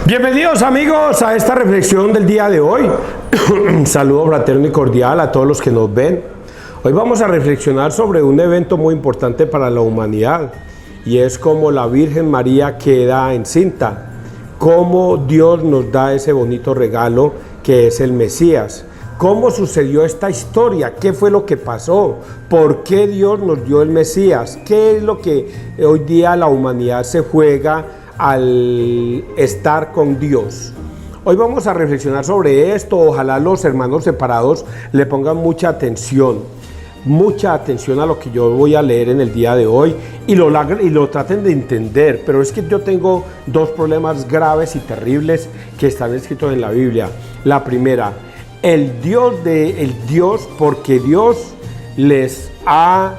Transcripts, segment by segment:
Bienvenidos amigos a esta reflexión del día de hoy. Saludo fraterno y cordial a todos los que nos ven. Hoy vamos a reflexionar sobre un evento muy importante para la humanidad y es cómo la Virgen María queda encinta, cómo Dios nos da ese bonito regalo que es el Mesías. ¿Cómo sucedió esta historia? ¿Qué fue lo que pasó? ¿Por qué Dios nos dio el Mesías? ¿Qué es lo que hoy día la humanidad se juega al estar con Dios? Hoy vamos a reflexionar sobre esto. Ojalá los hermanos separados le pongan mucha atención a lo que yo voy a leer en el día de hoy y lo traten de entender. Pero es que yo tengo dos problemas graves y terribles que están escritos en la Biblia. La primera, el Dios porque Dios les ha...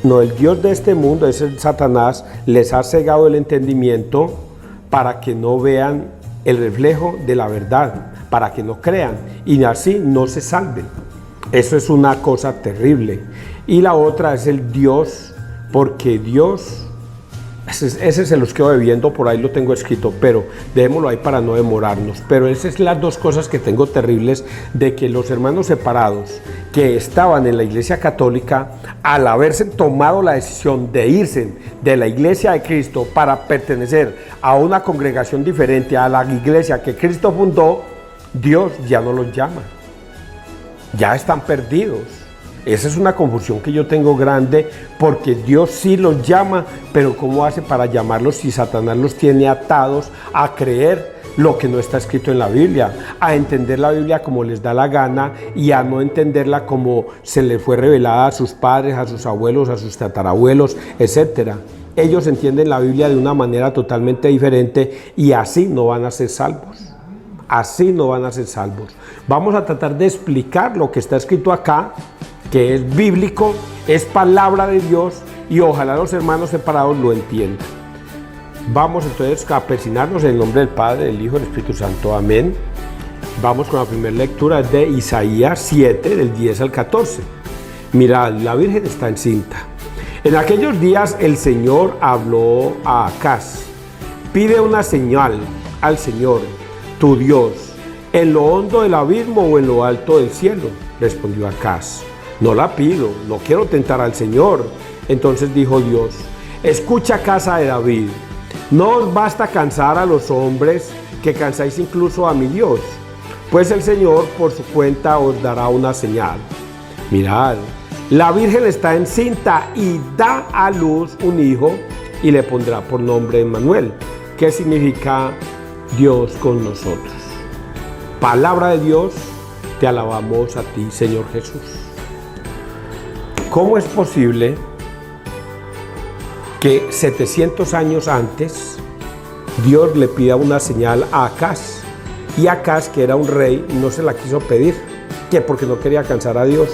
No, el Dios de este mundo, es el Satanás, les ha cegado el entendimiento para que no vean el reflejo de la verdad, para que no crean y así no se salven. Eso es una cosa terrible. Y la otra es el Dios, porque Dios, ese se los quedo debiendo, por ahí lo tengo escrito, pero dejémoslo ahí para no demorarnos. Pero esas son las dos cosas que tengo terribles de que los hermanos separados que estaban en la Iglesia Católica, al haberse tomado la decisión de irse de la Iglesia de Cristo para pertenecer a una congregación diferente a la iglesia que Cristo fundó, Dios ya no los llama. Ya están perdidos. Esa es una confusión que yo tengo grande, porque Dios sí los llama, pero ¿cómo hace para llamarlos si Satanás los tiene atados a creer lo que no está escrito en la Biblia, a entender la Biblia como les da la gana y a no entenderla como se le fue revelada a sus padres, a sus abuelos, a sus tatarabuelos, etc.? Ellos entienden la Biblia de una manera totalmente diferente y así no van a ser salvos. Así no van a ser salvos. Vamos a tratar de explicar lo que está escrito acá, que es bíblico, es palabra de Dios y ojalá los hermanos separados lo entiendan. Vamos entonces a persignarnos en el nombre del Padre, del Hijo y del Espíritu Santo. Amén. Vamos con la primera lectura de Isaías 7, del 10 al 14. Mirad, la Virgen está encinta. En aquellos días el Señor habló a Acaz. Pide una señal al Señor, tu Dios, en lo hondo del abismo o en lo alto del cielo. Respondió Acaz. No la pido, no quiero tentar al Señor. Entonces dijo Dios, escucha, casa de David, no os basta cansar a los hombres, que cansáis incluso a mi Dios. Pues el Señor por su cuenta os dará una señal. Mirad, la Virgen está encinta y da a luz un hijo y le pondrá por nombre Emmanuel, que significa Dios con nosotros. Palabra de Dios, te alabamos a ti, Señor Jesús. ¿Cómo es posible que 700 años antes Dios le pida una señal a Acaz? Y Acaz, que era un rey, no se la quiso pedir, que porque no quería cansar a Dios.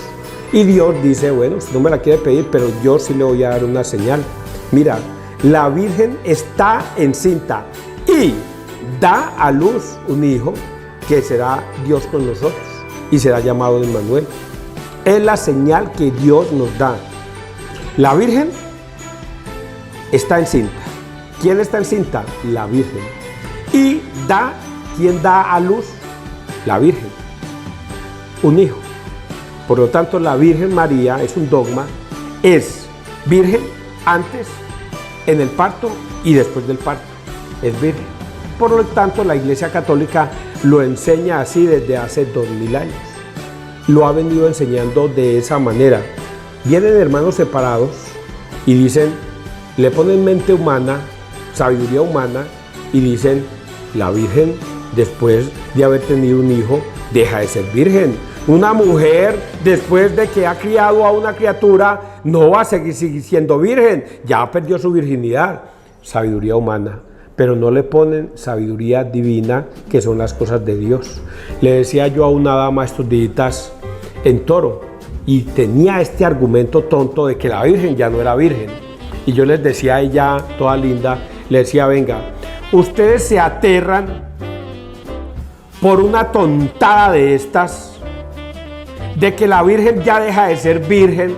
Y Dios dice, bueno, si no me la quiere pedir, pero yo sí le voy a dar una señal. Mira, la Virgen está encinta y da a luz un hijo que será Dios con nosotros y será llamado Emmanuel. Es la señal que Dios nos da. La Virgen está encinta. ¿Quién está encinta? La Virgen. Y ¿quién da a luz? La Virgen. Un hijo. Por lo tanto, la Virgen María es un dogma, es virgen antes, en el parto y después del parto. Es virgen. Por lo tanto, la Iglesia Católica lo enseña así desde hace 2000 años. Lo ha venido enseñando de esa manera. Vienen hermanos separados y dicen, le ponen mente humana, sabiduría humana y dicen, la Virgen después de haber tenido un hijo deja de ser virgen. Una mujer después de que ha criado a una criatura no va a seguir siendo virgen, ya perdió su virginidad. Sabiduría humana. Pero no le ponen sabiduría divina, que son las cosas de Dios. Le decía yo a una dama estos días en Toro, y tenía este argumento tonto de que la Virgen ya no era virgen. Y yo les decía a ella, toda linda, le decía, venga, ustedes se aterran por una tontada de estas, de que la Virgen ya deja de ser virgen,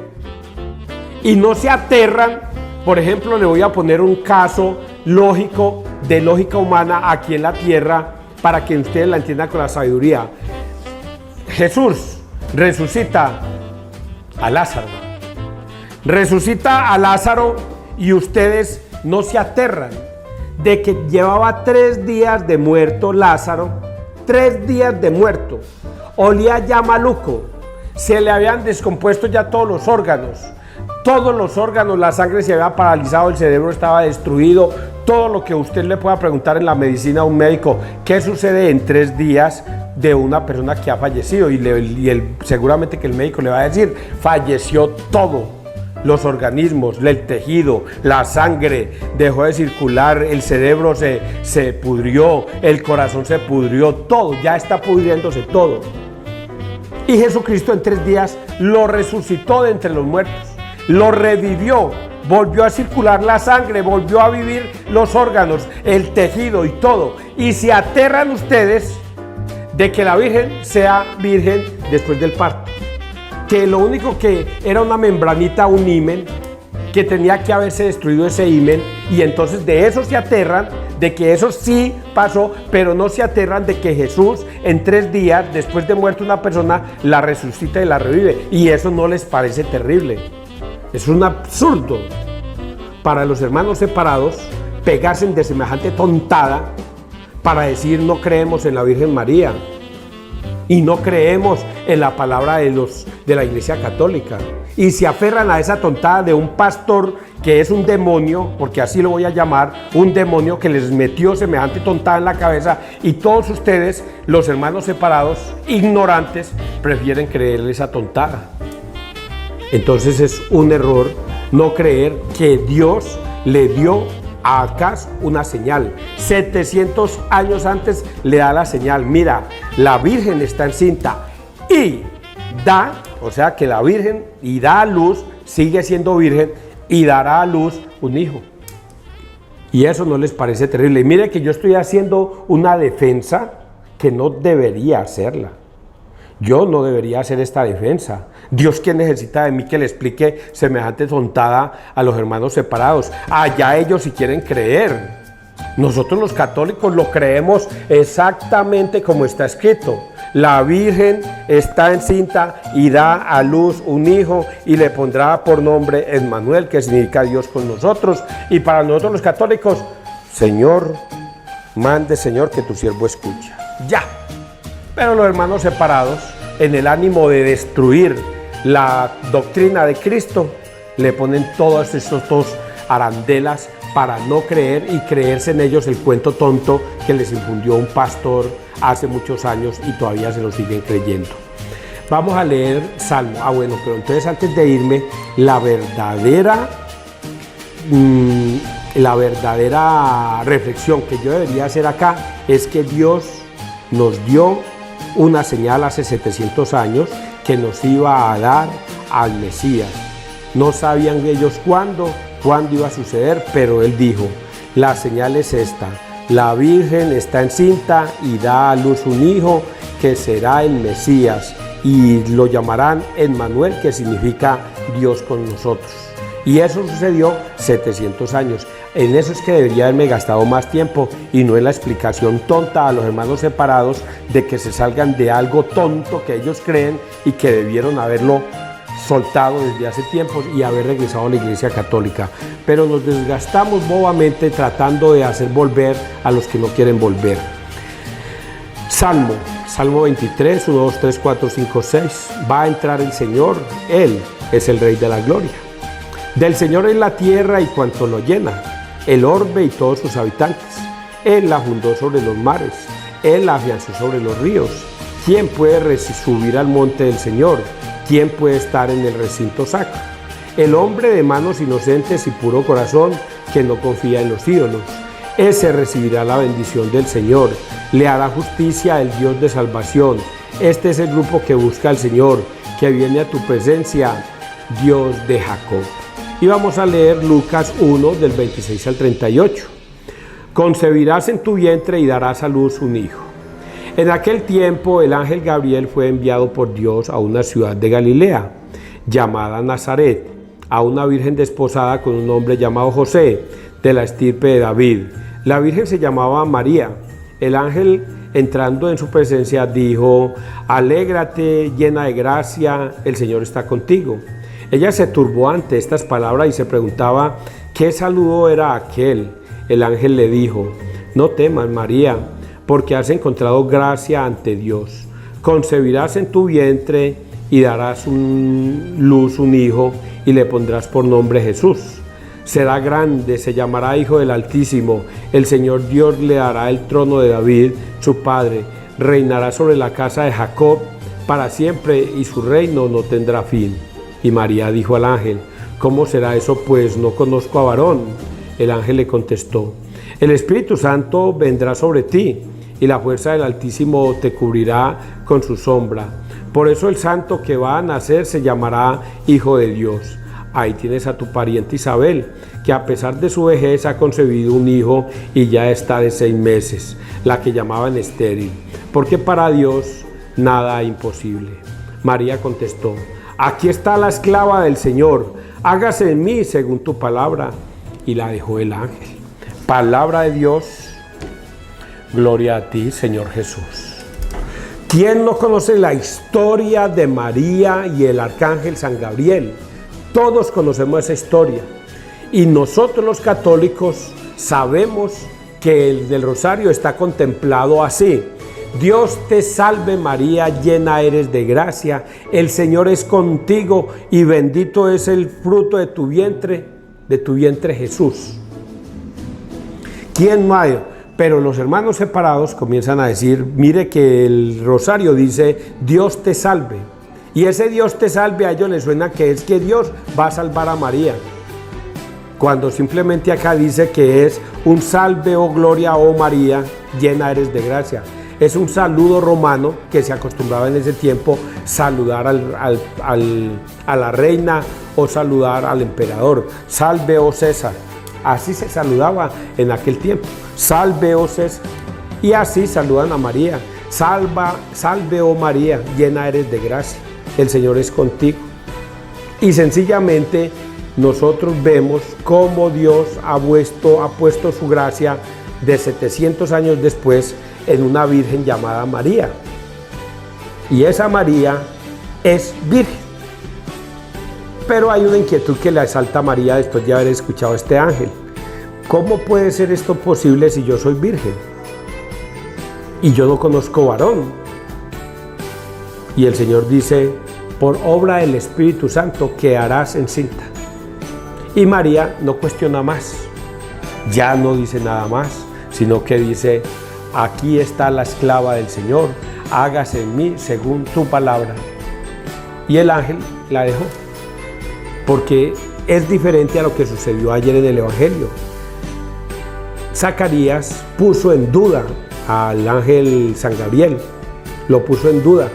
y no se aterran. Por ejemplo, le voy a poner un caso lógico de lógica humana aquí en la tierra para que ustedes la entiendan con la sabiduría. Jesús resucita a Lázaro. Resucita a Lázaro y ustedes no se aterran de que llevaba 3 días de muerto Lázaro. 3 días de muerto. Olía ya maluco. Se le habían descompuesto ya todos los órganos. Todos los órganos, la sangre se había paralizado, el cerebro estaba destruido. Todo lo que usted le pueda preguntar en la medicina a un médico, ¿qué sucede en 3 días de una persona que ha fallecido? Seguramente que el médico le va a decir, falleció todo. Los organismos, el tejido, la sangre dejó de circular, el cerebro se pudrió, el corazón se pudrió, todo, ya está pudriéndose todo. Y Jesucristo en 3 días lo resucitó de entre los muertos, lo revivió, volvió a circular la sangre, volvió a vivir los órganos, el tejido y todo. Y se aterran ustedes de que la Virgen sea virgen después del parto. Que lo único que era una membranita, un himen, que tenía que haberse destruido ese himen, y entonces de eso se aterran, de que eso sí pasó, pero no se aterran de que Jesús en 3 días, después de muerta una persona, la resucita y la revive, y eso no les parece terrible. Es un absurdo para los hermanos separados pegarse de semejante tontada para decir no creemos en la Virgen María. Y no creemos en la palabra de la Iglesia Católica. Y se aferran a esa tontada de un pastor que es un demonio, porque así lo voy a llamar, un demonio que les metió semejante tontada en la cabeza, y todos ustedes, los hermanos separados, ignorantes, prefieren creerle esa tontada. Entonces es un error no creer que Dios le dio a Acaz una señal. 700 años antes le da la señal. Mira, la Virgen está encinta y da, o sea que la Virgen y da a luz, sigue siendo virgen y dará a luz un hijo. Y eso no les parece terrible. Y mire que yo estoy haciendo una defensa que no debería hacerla. Yo no debería hacer esta defensa. Dios, ¿quién necesita de mí que le explique semejante tontada a los hermanos separados? Allá ellos si quieren creer. Nosotros los católicos lo creemos exactamente como está escrito. La Virgen está encinta y da a luz un hijo y le pondrá por nombre Emmanuel, que significa Dios con nosotros. Y para nosotros los católicos, Señor, mande Señor que tu siervo escucha. Ya. Pero los hermanos separados, en el ánimo de destruir la doctrina de Cristo, le ponen todos estos dos arandelas para no creer y creerse en ellos el cuento tonto que les infundió un pastor hace muchos años y todavía se lo siguen creyendo. Vamos a leer Salmo. Bueno, pero entonces antes de irme, la verdadera reflexión que yo debería hacer acá es que Dios nos dio una señal hace 700 años que nos iba a dar al Mesías. No sabían ellos cuándo iba a suceder, pero Él dijo, la señal es esta, la Virgen está encinta y da a luz un hijo que será el Mesías y lo llamarán Emmanuel, que significa Dios con nosotros. Y eso sucedió 700 años. En eso es que debería haberme gastado más tiempo y no en la explicación tonta a los hermanos separados de que se salgan de algo tonto que ellos creen y que debieron haberlo soltado desde hace tiempo y haber regresado a la Iglesia Católica. Pero nos desgastamos bobamente tratando de hacer volver a los que no quieren volver. Salmo 23, 1, 2, 3, 4, 5, 6. Va a entrar el Señor, Él es el Rey de la Gloria. Del Señor es la tierra y cuanto lo llena, el orbe y todos sus habitantes. Él la fundó sobre los mares, Él la afianzó sobre los ríos. ¿Quién puede subir al monte del Señor? ¿Quién puede estar en el recinto sacro? El hombre de manos inocentes y puro corazón, que no confía en los ídolos. Ese recibirá la bendición del Señor, le hará justicia el Dios de salvación. Este es el grupo que busca al Señor, que viene a tu presencia, Dios de Jacob. Y vamos a leer Lucas 1, del 26 al 38. Concebirás en tu vientre y darás a luz un hijo. En aquel tiempo el ángel Gabriel fue enviado por Dios a una ciudad de Galilea, llamada Nazaret, a una virgen desposada con un hombre llamado José, de la estirpe de David. La Virgen se llamaba María. El ángel, entrando en su presencia, dijo: alégrate, llena de gracia, el Señor está contigo. Ella se turbó ante estas palabras y se preguntaba qué saludo era aquel. El ángel le dijo: no temas, María, porque has encontrado gracia ante Dios. Concebirás en tu vientre y darás luz un hijo y le pondrás por nombre Jesús. Será grande, se llamará Hijo del Altísimo. El Señor Dios le dará el trono de David, su padre. Reinará sobre la casa de Jacob para siempre y su reino no tendrá fin. Y María dijo al ángel: ¿cómo será eso? Pues no conozco a varón. El ángel le contestó: el Espíritu Santo vendrá sobre ti y la fuerza del Altísimo te cubrirá con su sombra. Por eso el santo que va a nacer se llamará Hijo de Dios. Ahí tienes a tu pariente Isabel, que a pesar de su vejez ha concebido un hijo y ya está de 6 meses, la que llamaban estéril, porque para Dios nada es imposible. María contestó: aquí está la esclava del Señor, hágase en mí según tu palabra. Y la dejó el ángel. Palabra de Dios. Gloria a ti, Señor Jesús. ¿Quién no conoce la historia de María y el arcángel San Gabriel? Todos conocemos esa historia. Y nosotros los católicos sabemos que el del rosario está contemplado así: Dios te salve María, llena eres de gracia, el Señor es contigo y bendito es el fruto de tu vientre Jesús. ¿Quién no hay? Pero los hermanos separados comienzan a decir: mire que el rosario dice Dios te salve, y ese Dios te salve a ellos les suena que es que Dios va a salvar a María, cuando simplemente acá dice que es un salve, oh gloria, oh María, llena eres de gracia. Es un saludo romano que se acostumbraba en ese tiempo saludar a la reina o saludar al emperador. Salve, oh César. Así se saludaba en aquel tiempo. Salve, oh César. Y así saludan a María. Salve, oh María, llena eres de gracia. El Señor es contigo. Y sencillamente nosotros vemos cómo Dios ha puesto su gracia de 700 años después en una virgen llamada María. Y esa María es virgen. Pero hay una inquietud que le asalta a María después de haber escuchado a este ángel. ¿Cómo puede ser esto posible si yo soy virgen y yo no conozco varón? Y el Señor dice: por obra del Espíritu Santo quedarás encinta. Y María no cuestiona más, ya no dice nada más, sino que dice: aquí está la esclava del Señor, hágase en mí según tu palabra. Y el ángel la dejó, porque es diferente a lo que sucedió ayer en el Evangelio. Zacarías puso en duda al ángel San Gabriel, lo puso en duda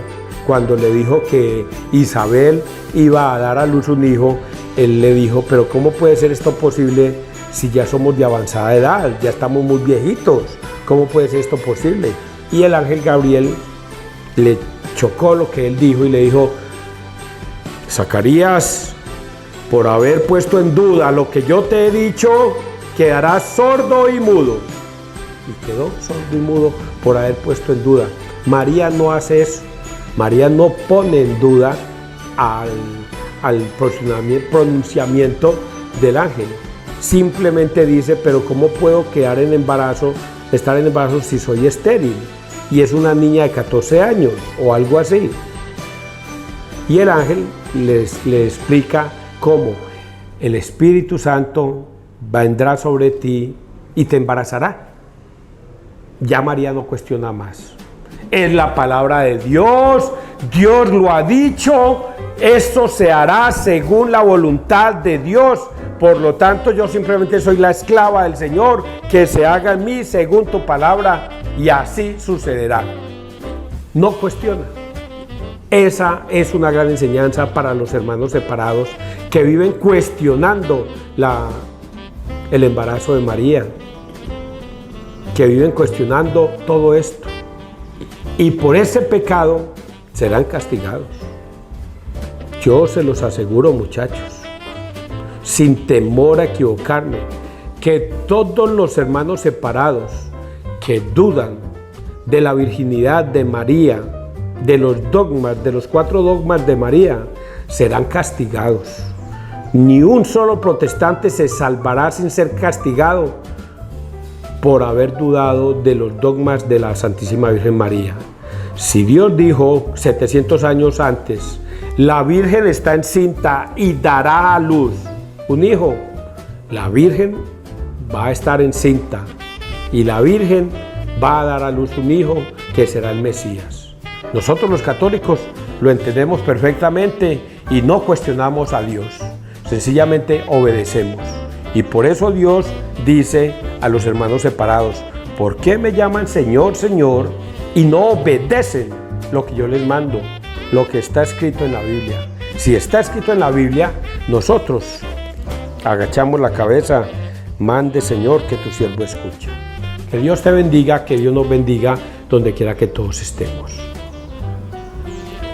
cuando le dijo que Isabel iba a dar a luz un hijo. Él le dijo: pero ¿cómo puede ser esto posible si ya somos de avanzada edad, ya estamos muy viejitos? ¿Cómo puede ser esto posible? Y el ángel Gabriel le chocó lo que él dijo y le dijo: Zacarías, por haber puesto en duda lo que yo te he dicho, quedarás sordo y mudo. Y quedó sordo y mudo por haber puesto en duda. María no hace eso. María no pone en duda al pronunciamiento del ángel. Simplemente dice: pero ¿cómo puedo estar en embarazo si soy estéril? Y es una niña de 14 años o algo así. Y el ángel le explica cómo el Espíritu Santo vendrá sobre ti y te embarazará. Ya María no cuestiona más. Es la palabra de Dios, Dios lo ha dicho, esto se hará según la voluntad de Dios. Por lo tanto, yo simplemente soy la esclava del Señor, que se haga en mí según tu palabra, y así sucederá. No cuestiona. Esa es una gran enseñanza para los hermanos separados que viven cuestionando el embarazo de María, que viven cuestionando todo esto. Y por ese pecado serán castigados. Yo se los aseguro, muchachos, sin temor a equivocarme, que todos los hermanos separados que dudan de la virginidad de María, de los dogmas, de los 4 dogmas de María, serán castigados. Ni un solo protestante se salvará sin ser castigado por haber dudado de los dogmas de la Santísima Virgen María. Si Dios dijo 700 años antes, la Virgen está encinta y dará a luz un hijo, la Virgen va a estar encinta y la Virgen va a dar a luz un hijo que será el Mesías. Nosotros los católicos lo entendemos perfectamente y no cuestionamos a Dios, sencillamente obedecemos. Y por eso Dios dice a los hermanos separados, ¿por qué me llaman Señor, Señor y no obedecen lo que yo les mando, lo que está escrito en la Biblia? Si está escrito en la Biblia, nosotros agachamos la cabeza, mande Señor que tu siervo escucha. Que Dios te bendiga, que Dios nos bendiga donde quiera que todos estemos.